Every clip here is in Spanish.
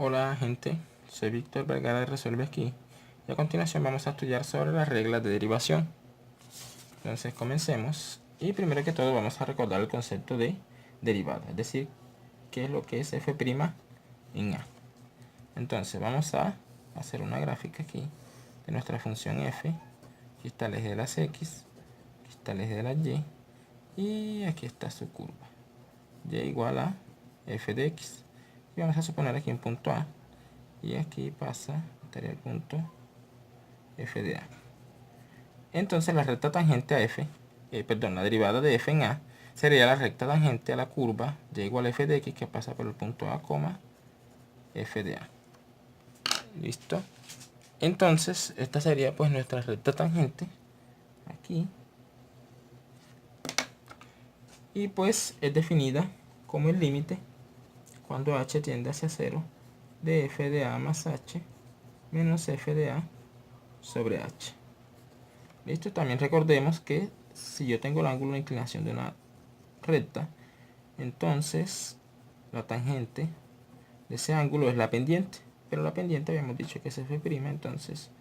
Hola gente, soy Víctor Vergara de Resuelve Aquí y a continuación vamos a estudiar sobre las reglas de derivación. Entonces comencemos y primero que todo vamos a recordar el concepto de derivada, es decir, qué es lo que es f' en a. Entonces vamos a hacer una gráfica aquí de nuestra función f. Aquí está el eje de las x, aquí está el eje de las y aquí está su curva, y igual a f de x. Y vamos a suponer aquí un punto a, y aquí estaría el punto f de a. Entonces la recta tangente a f, la derivada de f en a sería la recta tangente a la curva y igual a f de x que pasa por el punto a, f de a. Listo. Entonces esta sería pues nuestra recta tangente aquí, y pues es definida como el límite cuando h tiende hacia 0 de f de a más h menos f de a sobre h. Listo. También recordemos que si yo tengo el ángulo de inclinación de una recta, entonces la tangente de ese ángulo es la pendiente, pero la pendiente habíamos dicho que es f', entonces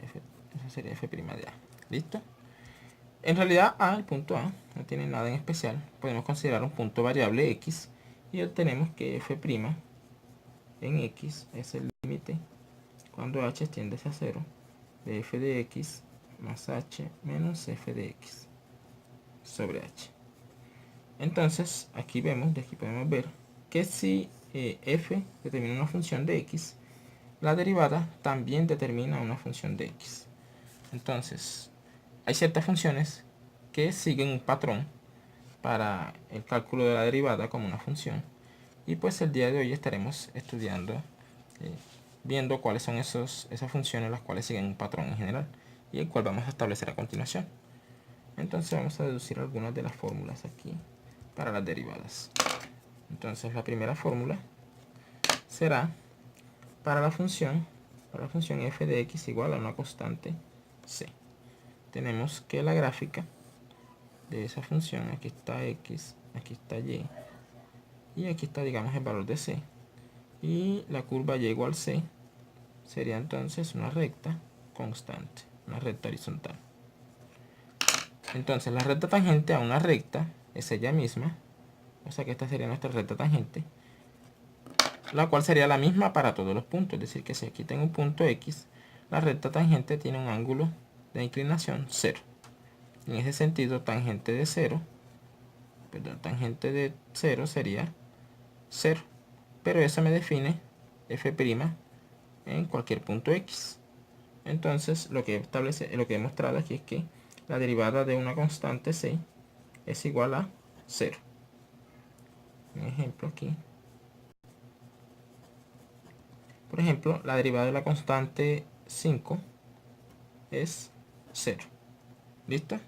eso sería f' de a. ¿Listo? En realidad el punto a no tiene nada en especial. Podemos considerar un punto variable x y obtenemos que f' en x es el límite cuando h tiende hacia 0 de f de x más h menos f de x sobre h. Entonces aquí podemos ver que si f determina una función de x, la derivada también determina una función de x. Entonces hay ciertas funciones que siguen un patrón para el cálculo de la derivada como una función, y pues el día de hoy estaremos estudiando, viendo cuáles son esas funciones las cuales siguen un patrón en general y el cual vamos a establecer a continuación. Entonces vamos a deducir algunas de las fórmulas aquí para las derivadas. Entonces la primera fórmula será para la función f de x igual a una constante c. Tenemos que la gráfica de esa función, aquí está x, aquí está y aquí está, digamos, el valor de c, y la curva y igual c sería entonces una recta constante, una recta horizontal. Entonces la recta tangente a una recta es ella misma, o sea que esta sería nuestra recta tangente, la cual sería la misma para todos los puntos. Es decir, que si aquí tengo un punto x, la recta tangente tiene un ángulo de inclinación 0. En ese sentido, tangente de 0 sería 0. Pero eso me define f' en cualquier punto x. Entonces lo que he mostrado aquí es que la derivada de una constante c es igual a 0. Un ejemplo aquí. Por ejemplo, la derivada de la constante 5 es 0. ¿Listo?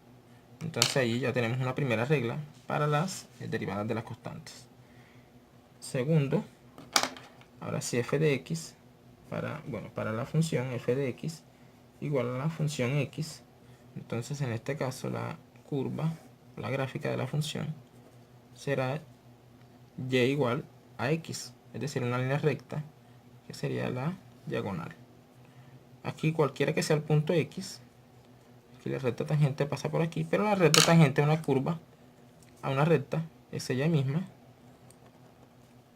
Entonces ahí ya tenemos una primera regla para las derivadas de las constantes. Segundo, ahora si f de x para la función f de x igual a la función x, entonces en este caso la curva, la gráfica de la función será y igual a x, es decir, una línea recta que sería la diagonal. Aquí cualquiera que sea el punto x, aquí la recta tangente pasa por aquí, pero la recta tangente a una curva, a una recta, es ella misma,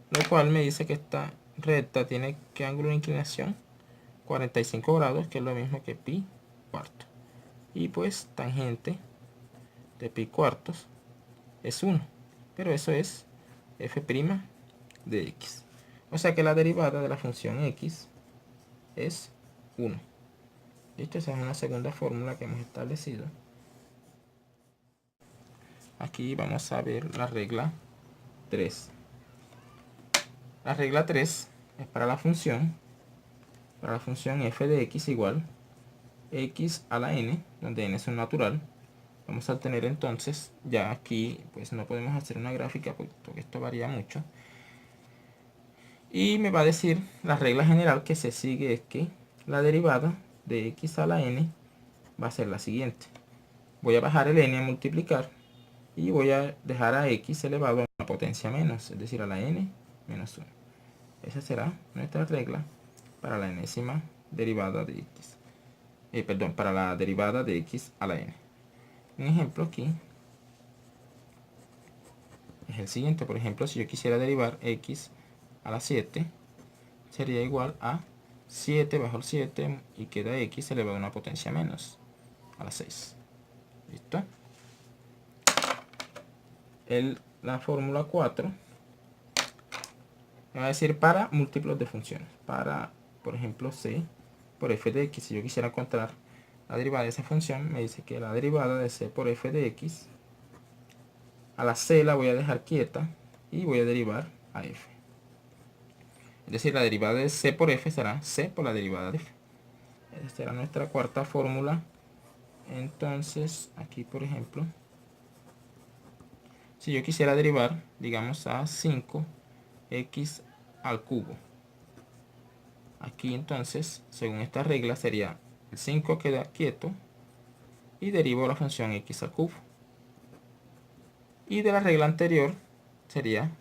lo cual me dice que esta recta tiene ¿qué ángulo de inclinación? 45 grados, que es lo mismo que pi cuarto. Y pues tangente de pi cuartos es 1, pero eso es f' de x. O sea que la derivada de la función x es 1. ¿Listo? Esa es una segunda fórmula que hemos establecido. Aquí vamos a ver la regla 3. La regla 3 es para la función f de x igual x a la n, donde n es un natural. Vamos a obtener entonces, ya aquí pues no podemos hacer una gráfica porque esto varía mucho, y me va a decir la regla general que se sigue es que la derivada de x a la n va a ser la siguiente. Voy a bajar el n a multiplicar y voy a dejar a x elevado a una potencia menos, es decir, a la n menos 1. Esa será nuestra regla para la enésima derivada de x. Perdón, para la derivada de x a la n. Un ejemplo aquí es el siguiente. Por ejemplo, si yo quisiera derivar x a la 7, sería igual a 7 bajo el 7 y queda x elevado a una potencia menos a la 6. ¿Listo? La fórmula 4 me va a decir para múltiplos de funciones. Para, por ejemplo, c por f de x. Si yo quisiera encontrar la derivada de esa función, me dice que la derivada de c por f de x, a la c la voy a dejar quieta y voy a derivar a f. Es decir, la derivada de c por f será c por la derivada de f. Esta será nuestra cuarta fórmula. Entonces, aquí por ejemplo, si yo quisiera derivar, digamos, a 5x al cubo. Aquí entonces, según esta regla, sería el 5 queda quieto y derivo la función x al cubo. Y de la regla anterior sería,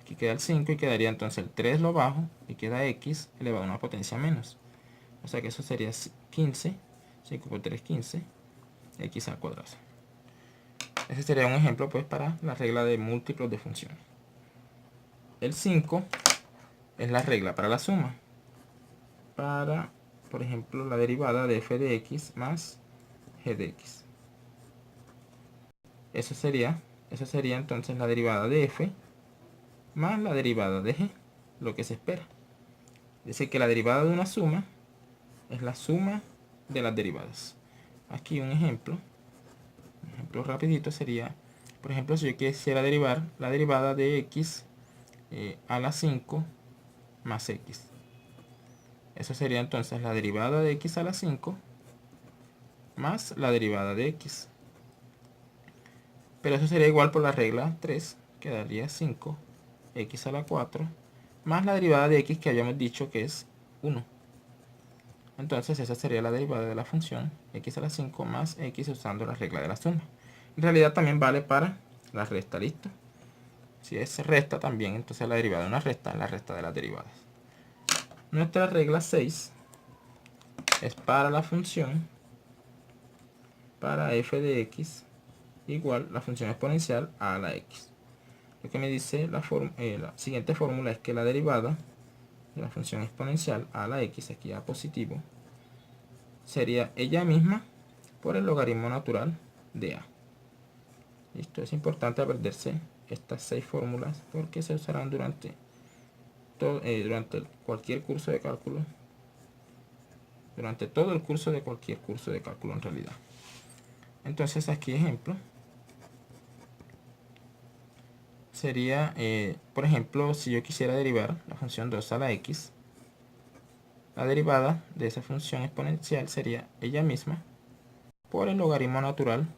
aquí queda el 5 y quedaría entonces el 3 lo bajo y queda x elevado a una potencia menos. O sea que eso sería 15, 5 por 3, 15, x al cuadrado. Ese sería un ejemplo pues para la regla de múltiplos de funciones. El 5 es la regla para la suma. Para, por ejemplo, la derivada de f de x más g de x. Eso sería entonces la derivada de f más la derivada de g, lo que se espera. Es decir, que la derivada de una suma es la suma de las derivadas. Aquí un ejemplo rapidito sería, por ejemplo, si yo quisiera derivar la derivada de x a la 5 más x. Eso sería entonces la derivada de x a la 5 más la derivada de x. Pero eso sería igual por la regla 3, que daría 5x a la 4 más la derivada de x que habíamos dicho que es 1. Entonces esa sería la derivada de la función x a la 5 más x usando la regla de la suma. En realidad también vale para la resta, ¿listo? Si es resta también, entonces la derivada de una resta es la resta de las derivadas. Nuestra regla 6 es para la función, para f de x igual la función exponencial a la x. Lo que me dice la siguiente fórmula es que la derivada de la función exponencial a la x, aquí a positivo, sería ella misma por el logaritmo natural de a. Listo, es importante aprenderse estas 6 fórmulas porque se usarán durante cualquier curso de cálculo, durante todo el curso de cualquier curso de cálculo en realidad. Entonces aquí ejemplo sería, por ejemplo, si yo quisiera derivar la función 2 a la x, la derivada de esa función exponencial sería ella misma por el logaritmo natural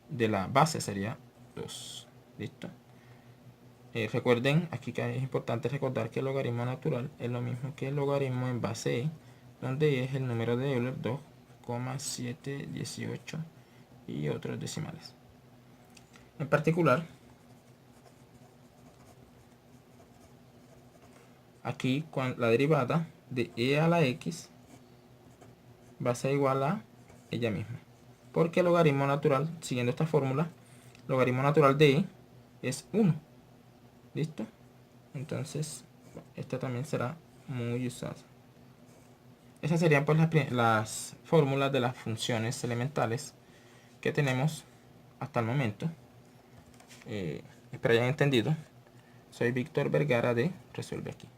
de la base, sería 2. ¿Listo? Recuerden, aquí que es importante recordar que el logaritmo natural es lo mismo que el logaritmo en base e, donde es el número de Euler 2,718 y otros decimales. En particular, aquí la derivada de e a la x va a ser igual a ella misma. Porque el logaritmo natural, siguiendo esta fórmula, logaritmo natural de e es 1. ¿Listo? Entonces, esta también será muy usada. Esas serían pues las fórmulas de las funciones elementales que tenemos hasta el momento. Espero hayan entendido. Soy Víctor Vergara de Resuelve Aquí.